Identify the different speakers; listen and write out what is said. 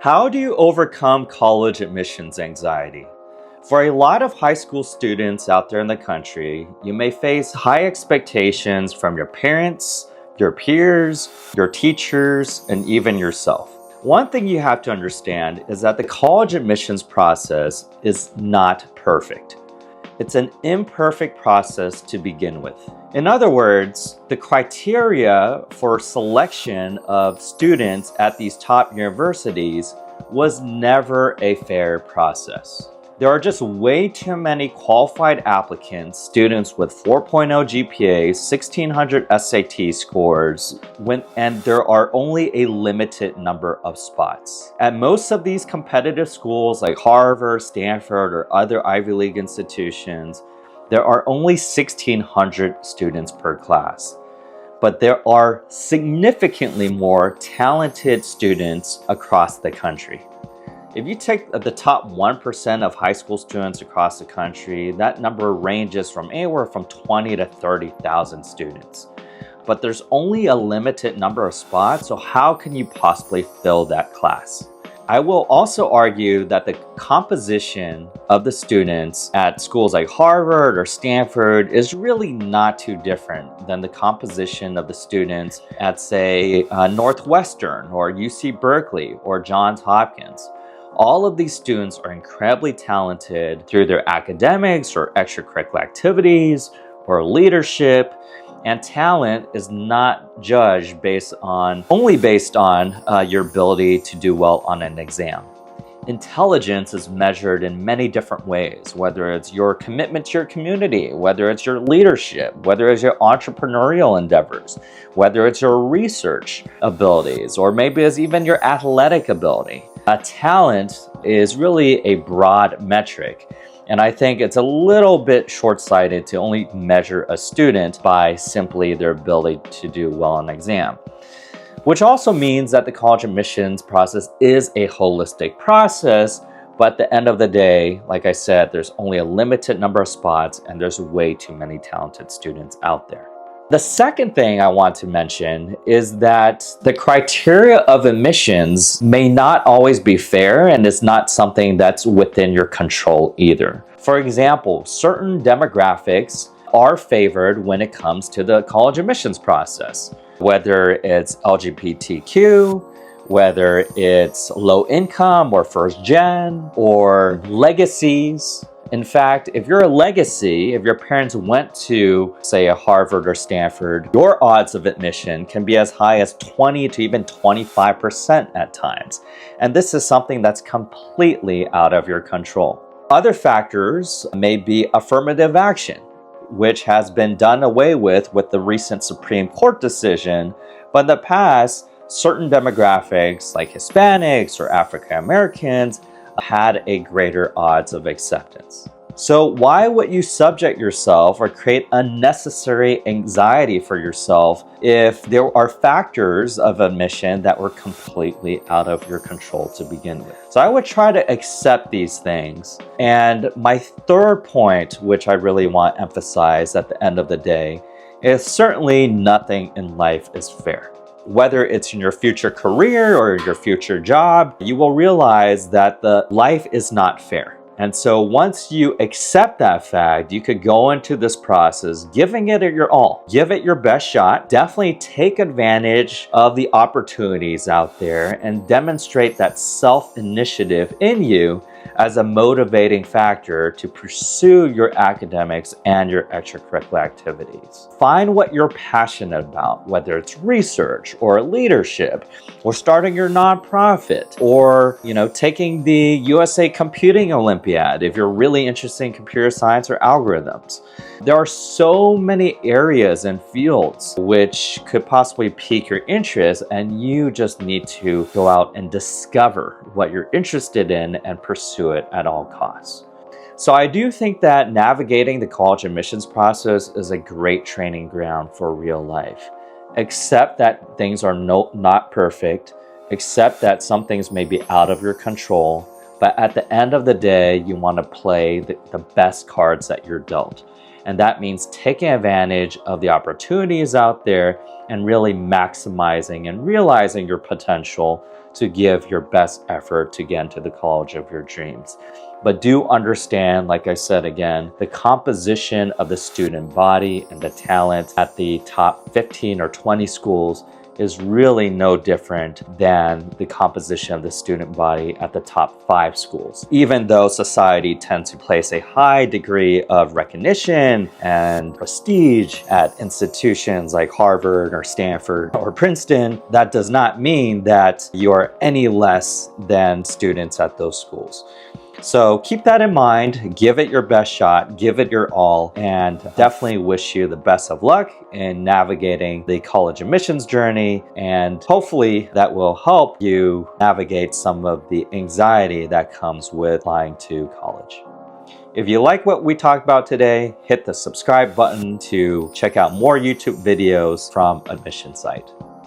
Speaker 1: How do you overcome college admissions anxiety? For a lot of high school students out there in the country, you may face high expectations from your parents, your peers, your teachers, and even yourself. One thing you have to understand is that the college admissions process is not perfect. It's an imperfect process to begin with. In other words, the criteria for selection of students at these top universities was never a fair process. There are just way too many qualified applicants, students with 4.0 GPA, 1600 SAT scores, and there are only a limited number of spots. At most of these competitive schools like Harvard, Stanford, or other Ivy League institutions, there are only 1600 students per class. But there are significantly more talented students across the country. If you take the top 1% of high school students across the country, that number ranges from anywhere from 20 to 30,000 students. But there's only a limited number of spots, so how can you possibly fill that class? I will also argue that the composition of the students at schools like Harvard or Stanford is really not too different than the composition of the students at, say, Northwestern or UC Berkeley or Johns Hopkins. All of these students are incredibly talented through their academics or extracurricular activities or leadership, and talent is not judged only based on your ability to do well on an exam. Intelligence is measured in many different ways, whether it's your commitment to your community, whether it's your leadership, whether it's your entrepreneurial endeavors, whether it's your research abilities, or maybe it's even your athletic ability. Talent is really a broad metric, and I think it's a little bit short-sighted to only measure a student by simply their ability to do well on an exam. Which also means that the college admissions process is a holistic process, but at the end of the day, like I said, there's only a limited number of spots and there's way too many talented students out there. The second thing I want to mention is that the criteria of admissions may not always be fair, and it's not something that's within your control either. For example, certain demographics are favored when it comes to the college admissions process, whether it's LGBTQ, whether it's low income or first gen, or legacies. In fact, if you're a legacy, if your parents went to, say, a Harvard or Stanford, your odds of admission can be as high as 20 to even 25% at times. And this is something that's completely out of your control. Other factors may be affirmative action, which has been done away with the recent Supreme Court decision. But in the past, certain demographics like Hispanics or African Americans had a greater odds of acceptance. So why would you subject yourself or create unnecessary anxiety for yourself if there are factors of admission that were completely out of your control to begin with? So I would try to accept these things. And my third point, which I really want to emphasize at the end of the day, is certainly nothing in life is fair. Whether it's in your future career or your future job, you will realize that the life is not fair. And so once you accept that fact, you could go into this process giving it your all. Give it your best shot. Definitely take advantage of the opportunities out there and demonstrate that self-initiative in you as a motivating factor to pursue your academics and your extracurricular activities. Find what you're passionate about, whether it's research or leadership or starting your nonprofit or, taking the USA Computing Olympiad if you're really interested in computer science or algorithms. There are so many areas and fields which could possibly pique your interest, and you just need to go out and discover what you're interested in and pursue it at all costs. So I do think that navigating the college admissions process is a great training ground for real life. Accept that things are not perfect. Accept that some things may be out of your control. But at the end of the day, you want to play the best cards that you're dealt. And that means taking advantage of the opportunities out there and really maximizing and realizing your potential to give your best effort to get into the college of your dreams. But do understand, like I said again, the composition of the student body and the talent at the top 15 or 20 schools is really no different than the composition of the student body at the top 5 schools. Even though society tends to place a high degree of recognition and prestige at institutions like Harvard or Stanford or Princeton, that does not mean that you're any less than students at those schools. So keep that in mind, give it your best shot, give it your all, and definitely wish you the best of luck in navigating the college admissions journey. And hopefully that will help you navigate some of the anxiety that comes with applying to college. If you like what we talked about today, hit the subscribe button to check out more YouTube videos from AdmissionSight.